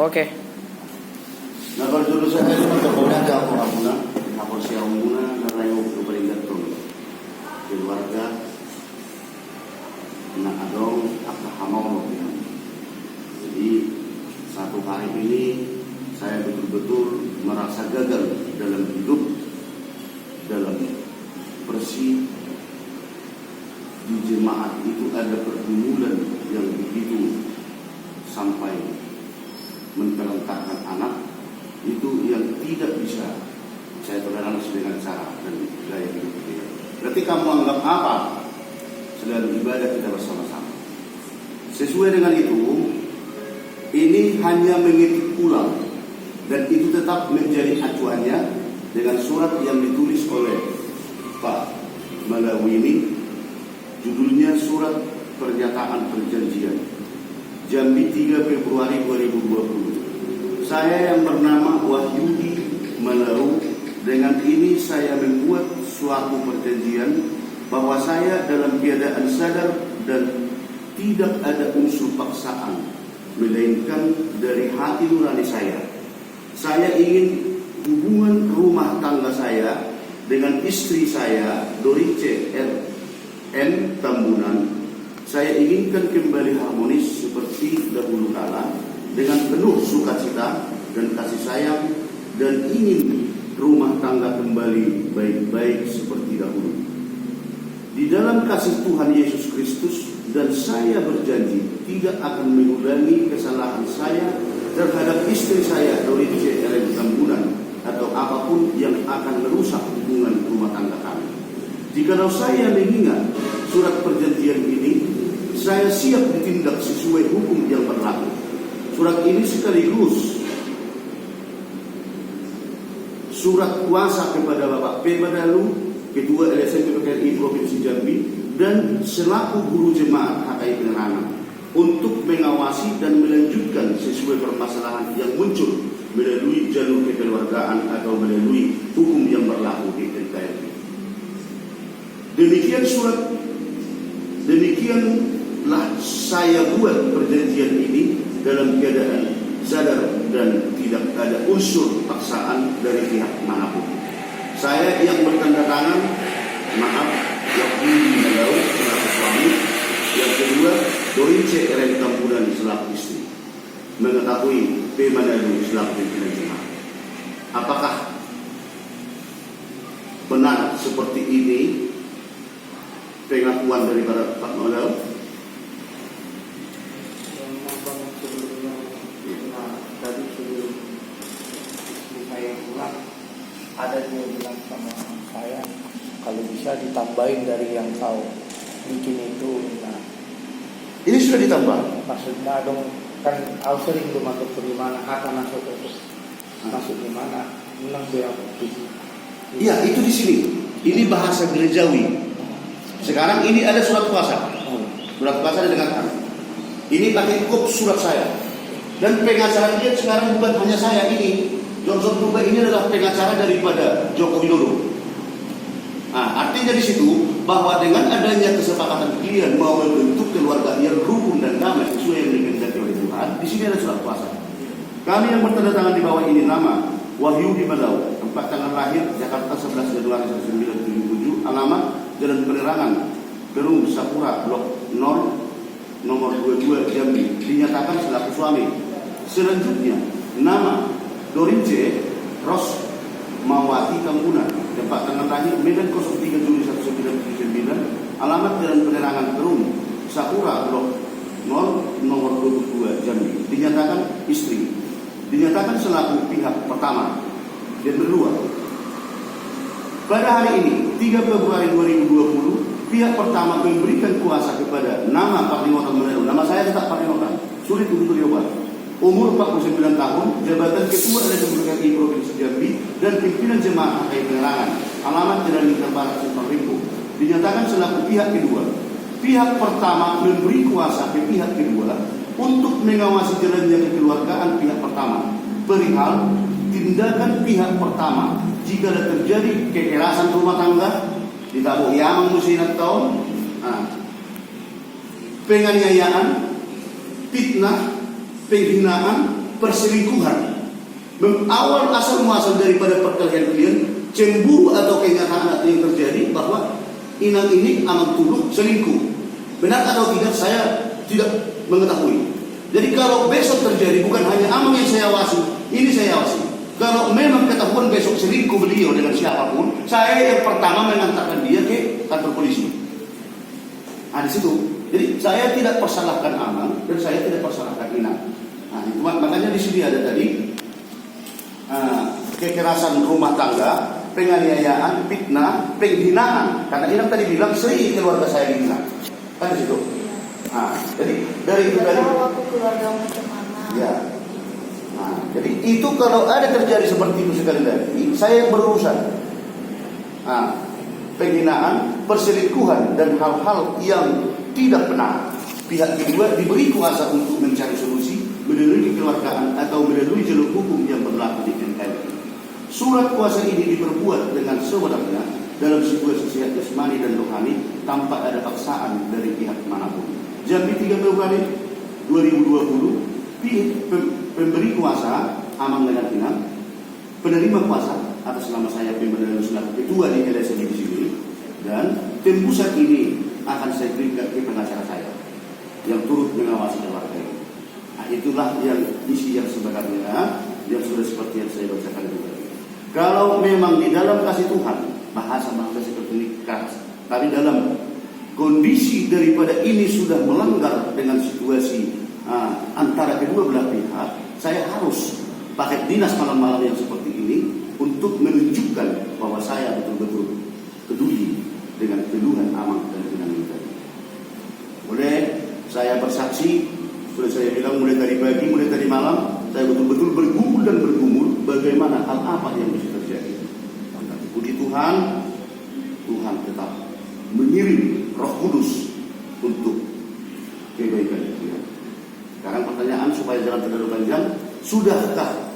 Oke. Nah, kalau dulu saya pokoknya ada apa-apa aku siya muna na rayo keperingkat keluarga na adong akahamaw no. Jadi satu hari ini saya betul-betul merasa gagal dalam hidup, dalam bersih. Di jemaat itu ada pergumulan yang begitu sampai menterlentakkan anak, itu yang tidak bisa saya toleransi dengan cara dan gaya hidup kita. Berarti kamu anggap apa selain ibadah kita bersama-sama? Sesuai dengan itu, ini hanya mengikuti ulang dan itu tetap menjadi acuannya dengan surat yang ditulis oleh Pak Malawi ini. Judulnya Surat Pernyataan Perjanjian, Jambi 3 Februari 2020. Saya yang bernama Wahyudi Malau, dengan ini saya membuat suatu perjanjian bahwa saya dalam keadaan sadar dan tidak ada unsur paksaan, melainkan dari hati nurani saya. Saya ingin hubungan rumah tangga saya dengan istri saya, Dorice N. Tambunan, saya inginkan kembali harmonis seperti dahulu kala dengan penuh sukacita dan kasih sayang, dan ingin rumah tangga kembali baik-baik seperti dahulu di dalam kasih Tuhan Yesus Kristus. Dan saya berjanji tidak akan mengulangi kesalahan saya terhadap istri saya Dorice N. Tambunan atau apapun yang akan merusak hubungan rumah tangga kami. Jikalau saya mengingat surat perjanjian ini, saya siap ditindak sesuai hukum yang berlaku. Surat ini sekaligus surat kuasa kepada Bapak P. Badalu, Ketua LSM PPKRI Provinsi Jambi, dan selaku guru jemaat HKI Penerangan untuk mengawasi dan melanjutkan sesuai permasalahan yang muncul melalui jalur kekeluargaan atau melalui hukum yang berlaku di NKRI. Demikianlah saya buat perjanjian ini dalam keadaan sadar dan tidak ada unsur paksaan dari pihak manapun. Saya yang bertanda tangan, Wahyudi Malau selaku suami, yang kedua Dorice N. Tambunan selaku istri, mengetahui P. Badalu selaku pimpinan jemaat. Apakah benar seperti ini pengakuan daripada Pak Malau? Tadi sebelum istri saya pulang, ada dia bilang sama saya, kalau bisa ditambahin dari yang kau bikin itu. Nah, ini sudah ditambah. Maksudnya dong, kan aku sering tuh masuk ke mana, akan masuk terus masuk di mana, menang berapa bukti. Iya, itu di sini. Ini bahasa gerejawi. Sekarang ini ada surat kuasa. Surat kuasa didengarkan. Ini pakai kop surat saya. Dan pengacara dia sekarang bukan hanya saya ini. Johnson juga ini adalah pengacara daripada Joko Widodo. Nah, artinya di situ bahwa dengan adanya kesepakatan kalian mau membentuk keluarga yang rukun dan damai sesuai yang dikehendaki oleh Tuhan, di sini ada surat kuasa. Kami yang bertanda tangan di bawah ini nama Wahyudi Malau, tempat tanggal lahir Jakarta 11 Januari 1977, alamat Jalan Penerangan, Gerung Sakura, Blok 0, nomor 22 Jambi, dinyatakan selaku suami. Selanjutnya, nama Dorice Ros Mawati Tambunan, tempat tanggal lahir Medan 03 Juli 1979, alamat Jalan Penerangan, Gerung Sakura, Blok 0, nomor 22 Jambi, dinyatakan istri. Dinyatakan selaku pihak pertama dan berdua. Pada hari ini, 3 Februari 2020, pihak pertama memberikan kuasa kepada nama Parlimotan Malau. Nama saya tetap Parlimotan, sulit untuk diubah. Umur 49 tahun, jabatan Ketua LSM Provinsi Jambi, dan pimpinan jemaat HKI Penerangan. Alamat Jalan Lingkar Barat, Simpang Rimpo. Dinyatakan selaku pihak kedua. Pihak pertama memberi kuasa ke pihak kedua untuk mengawasi jalannya kekeluargaan pihak pertama. Perihal tindakan pihak pertama jika ada terjadi kekerasan rumah tangga, ditabuk yamang musinat tahun, penganiayaan, fitnah, penghinaan, perselingkuhan. Awal asal muasal daripada perkelahian kalian, cemburu atau kenyataan yang terjadi bahwa inang ini Amang Tuluk selingkuh. Benar atau tidak saya tidak mengetahui. Jadi kalau besok terjadi, bukan hanya Amang yang saya awasi, ini saya awasi. Kalau memang ketahuan besok selingkuh beliau dengan siapapun, saya yang pertama mengantarkan dia ke kantor polisi. Nah di situ. Jadi saya tidak persalahkan Amang dan saya tidak persalahkan Inang. Nah, itu makanya di sini ada tadi kekerasan rumah tangga, penganiayaan, fitnah, penghinaan. Karena Inang tadi bilang sering keluarga saya dihina. Kan di situ. Nah, jadi dari itu tadi. Aku keluarga macam mana? Ya. Nah, jadi itu kalau ada terjadi seperti itu sekali lagi, saya yang berurusan. Nah, penghinaan, perselingkuhan dan hal-hal yang tidak benar. Pihak kedua diberi kuasa untuk mencari solusi melalui kekeluargaan atau melalui jalur hukum yang berlaku di NKRI. Surat kuasa ini diperbuat dengan sewenang-wenang dalam situasi sehat jasmani dan rohani tanpa ada paksaan dari pihak manapun. Jambi 3 Februari 2020, pemberi kuasa Amang dengan Inang, penerima kuasa atas nama saya pemberian selaku ketua di LSM di sini, dan tembusan ini akan saya berikan ke pengacara saya yang turut mengawasi keluarga ini. Nah, itulah yang isi yang sebenarnya yang sudah seperti yang saya bacakan itu. Kalau memang di dalam kasih Tuhan, bahasa seperti ini keras, tapi dalam kondisi daripada ini sudah melanggar dengan situasi antara kedua belah pihak, saya harus pakai dinas malam-malam yang seperti ini untuk menunjukkan bahwa saya betul-betul peduli dengan keluhan Amang dan Inang ini tadi. Boleh saya bersaksi, sudah saya bilang mulai tadi pagi, mulai tadi malam, saya betul-betul bergumul dan bergumul bagaimana hal apa yang bisa terjadi. Tapi puji Tuhan, Tuhan tetap mengirim Roh Kudus untuk kebaikan kita. Sekarang pertanyaan supaya jangan terlalu panjang, sudahkah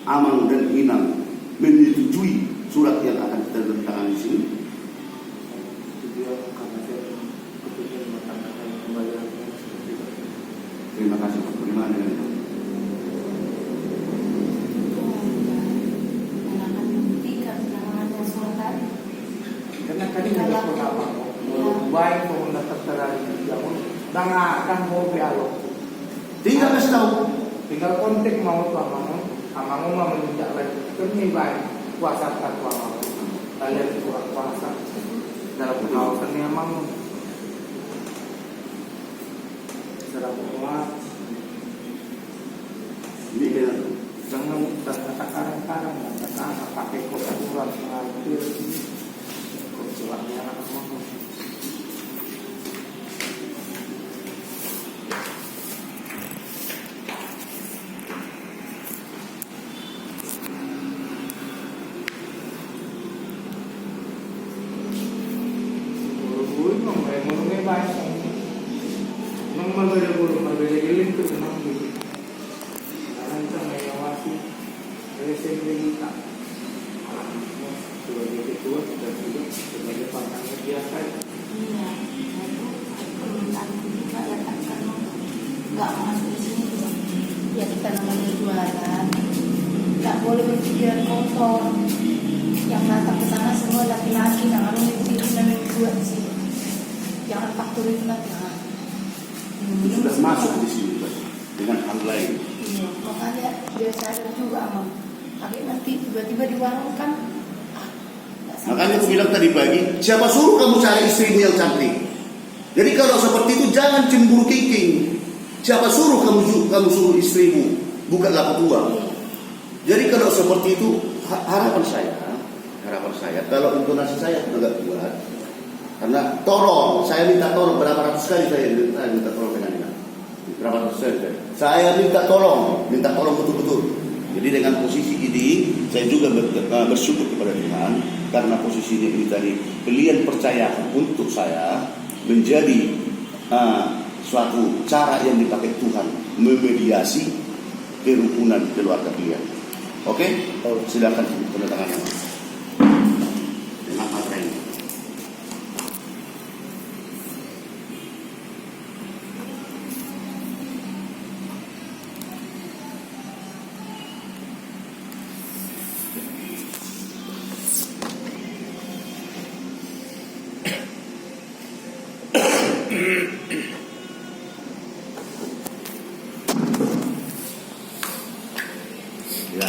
Amang dan Inang menyetujui surat yang akan kita tandatangani di sini? Terima kasih. Bagaimana dengan itu? Karena kali ini pertama, baik pengguna tertera di jamun, dan akan mau dialog. Tinggal kasih tahu. Tinggal kontak mau tuh Amang mau menunjuk lagi. Kami baik kuasa tak Amang. Kalian kurang kuasa dalam pengawasan Amang. Dalam pengawasan. Ini kan Jangan karang-karang, jangan pakai kotak surat mengalir. Suratnya anak Amang. Nggak masuk di sini tuh. Ya kita namanya jualan, nggak boleh berpikiran kotor. Yang datang ke sana semua laki-laki, yang harus buat di sini. Jangan faktor itu nanti. sudah masuk di sini dengan hal lain. Iya, makanya biasa ada juga Amang. Tapi nanti tiba-tiba di warung kan. Makanya aku bilang tadi pagi, siapa suruh kamu cari istrimu yang cantik? Jadi kalau seperti itu jangan cemburu kengking. Siapa suruh kamu suruh istrimu, bukanlah ketua. Jadi kalau seperti itu harapan saya, kalau intonasi saya agak kuat, karena tolong, saya minta tolong berapa ratus kali saya minta tolong dengan ini. Berapa ratus kali saya minta tolong betul-betul. Jadi dengan posisi ini saya juga bersyukur kepada Tuhan karena posisinya ini tadi kalian percaya untuk saya menjadi suatu cara yang dipakai Tuhan memediasi kerukunan keluarga kalian. Oke? Silakan tanda tangannya. Dengan materi.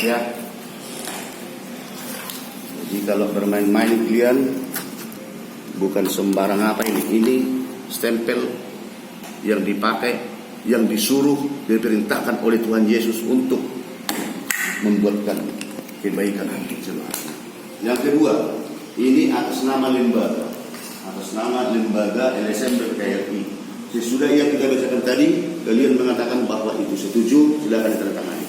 ya. Jadi kalau bermain-main kalian bukan sembarang apa ini. Ini stempel yang dipakai, yang disuruh, diperintahkan oleh Tuhan Yesus untuk membuatkan kebaikan untuk jemaat. Yang kedua, ini atas nama lembaga. Atas nama lembaga LSM BKRI. Sesudah yang kita bacakan tadi, kalian mengatakan bahwa itu setuju, silakan ditandatangani.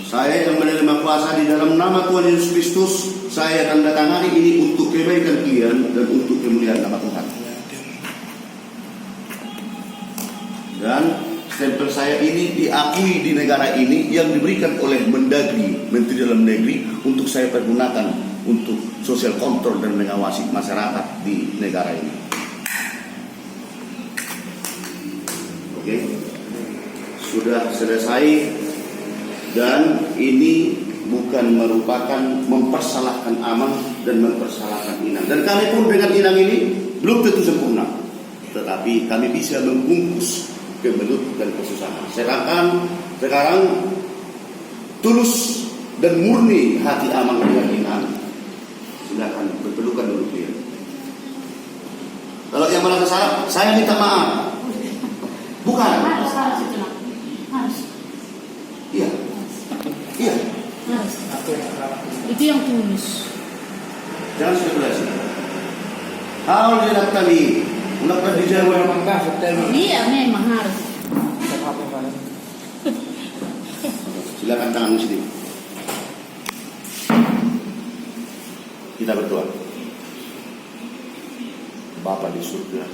Saya yang menerima kuasa di dalam nama Tuhan Yesus Kristus, saya tanda tangani ini untuk kebaikan kalian dan untuk kemuliaan nama Tuhan. Dan stempel saya ini diakui di negara ini yang diberikan oleh Mendagri, Menteri Dalam Negeri, untuk saya pergunakan untuk sosial kontrol dan mengawasi masyarakat di negara ini. Oke, sudah selesai. Dan ini bukan merupakan mempersalahkan Amang dan mempersalahkan Inang. Dan kami pun dengan Inang ini belum tentu sempurna, tetapi kami bisa membungkus kemelut dan kesusahan. Sekarang tulus dan murni hati Amang dengan Inang. Silakan berpelukan dulu dia. Kalau yang merasa salah, saya minta maaf. Bukan. Harus itu lah. Harus. Iya. Iya. Harus. Aku yang salah. Itu yang tulus. Jangan spekulasi. Hal yang tadi, unak dijawab. Memang dah setel. Iya, memang harus. Apa kan? Silakan tangan sini. Kita berdoa. Bapa di surga,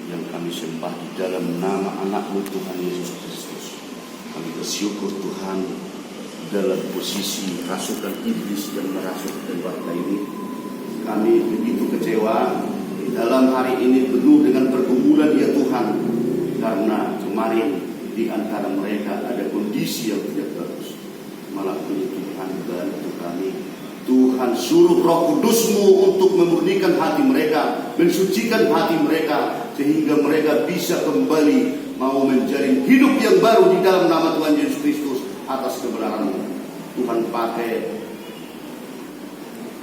yang kami sembah di dalam nama anak-Mu Tuhan Yesus Kristus. Kami bersyukur Tuhan dalam posisi rasukan iblis dan merasuk keluarga ini. Kami begitu kecewa di dalam hari ini penuh dengan pergumulan ya Tuhan, karena kemarin di antara mereka ada kondisi yang tidak bagus. Malah ini Tuhan bantu kami. Tuhan suruh Roh Kudus-Mu untuk memurnikan hati mereka, mensucikan hati mereka, sehingga mereka bisa kembali mau menjalin hidup yang baru di dalam nama Tuhan Yesus Kristus atas kebenaran-Mu. Tuhan pakai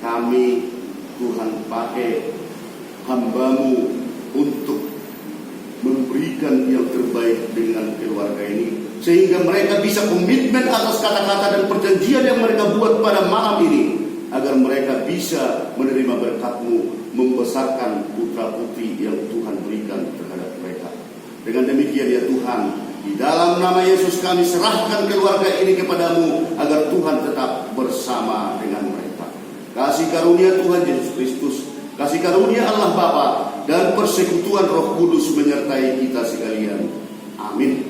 kami, Tuhan pakai hamba-Mu untuk memberikan yang terbaik dengan keluarga ini, sehingga mereka bisa komitmen atas kata-kata dan perjanjian yang mereka buat pada malam ini, agar mereka bisa menerima berkat-Mu, membesarkan putra-putri yang Tuhan berikan terhadap mereka. Dengan demikian ya Tuhan, di dalam nama Yesus kami serahkan keluarga ini kepada-Mu, agar Tuhan tetap bersama dengan mereka. Kasih karunia Tuhan Yesus Kristus, kasih karunia Allah Bapa, dan persekutuan Roh Kudus menyertai kita sekalian. Amin.